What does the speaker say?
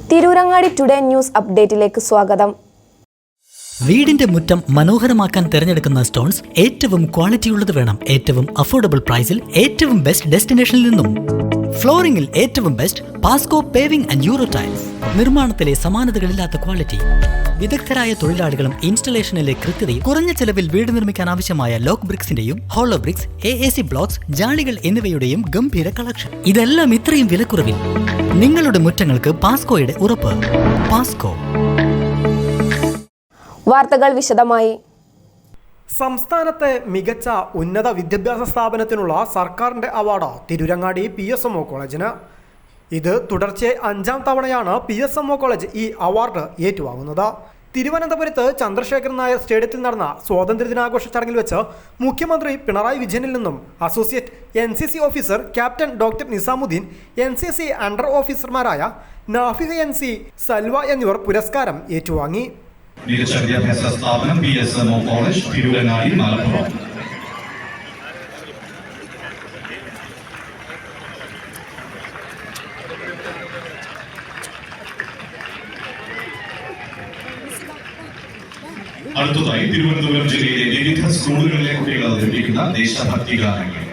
Tirurangadi today news അപ്ഡേറ്റിലേക്ക് സ്വാഗതം. വീടിന്റെ മുറ്റം മനോഹരമാക്കാൻ തിരഞ്ഞെടുക്കുന്ന സ്റ്റോൺസ് ഏറ്റവും ക്വാളിറ്റിയുള്ളത് വേണം. ഏറ്റവും അഫോർഡബിൾ പ്രൈസിൽ ഏറ്റവും ബെസ്റ്റ് ഡെസ്റ്റിനേഷനിൽ നിന്നും. ഫ്ലോറിംഗിൽ ഏറ്റവും best Pasco paving and euro tiles. നിർമ്മാണത്തിലെ സമാനതകളില്ലാത്ത ക്വാളിറ്റി, വിദഗ്ധരായ തൊഴിലാളികളും ഇൻസ്റ്റലേഷനിലെ കൃത്യതയും, കുറഞ്ഞ ചെലവിൽ വീട് നിർമ്മിക്കാൻ ആവശ്യമായ ലോക്ക് ബ്രിക്സിന്റെയും ഹോളോ ബ്രിക്സ്, AAC ബ്ലോക്സ്, ജാളികൾ എന്നിവയുടെയും ഗംഭീര കളക്ഷൻ. ഇതെല്ലാം ഇത്രയും വിലക്കുറവിൽ. നിങ്ങളുടെ മുറ്റങ്ങൾക്ക് പാസ്കോയുടെ ഉറപ്പ്. പാസ്കോ. വാർത്തകൾ വിശദമായി. സംസ്ഥാനത്തെ മികച്ച ഉന്നത വിദ്യാഭ്യാസ സ്ഥാപനത്തിനുള്ള സർക്കാരിൻ്റെ അവാർഡ് തിരൂരങ്ങാടി PSMO കോളേജിന്. ഇത് തുടർച്ചയായി 5ാം തവണയാണ് PSMO കോളേജ് ഈ അവാർഡ് ഏറ്റുവാങ്ങുന്നത്. തിരുവനന്തപുരത്ത് ചന്ദ്രശേഖരൻ നായർ സ്റ്റേഡിയത്തിൽ നടന്ന സ്വാതന്ത്ര്യദിനാഘോഷ ചടങ്ങിൽ വെച്ച് മുഖ്യമന്ത്രി പിണറായി വിജയനിൽ നിന്നും associate NCC officer captain doctor Nizamuddin, NCC under ഓഫീസർമാരായ നാഫിഹ NC, സൽവ എന്നിവർ പുരസ്കാരം ഏറ്റുവാങ്ങി. മികച്ച വിദ്യാഭ്യാസ സ്ഥാപനം PSMO കോളേജ് തിരൂരങ്ങാടി മലപ്പുറം. അടുത്തതായി തിരുവനന്തപുരം ജില്ലയിലെ വിവിധ സ്കൂളുകളിലെ കുട്ടികൾ അവതരിപ്പിക്കുന്ന ദേശഭക്തി ഗാനങ്ങൾ.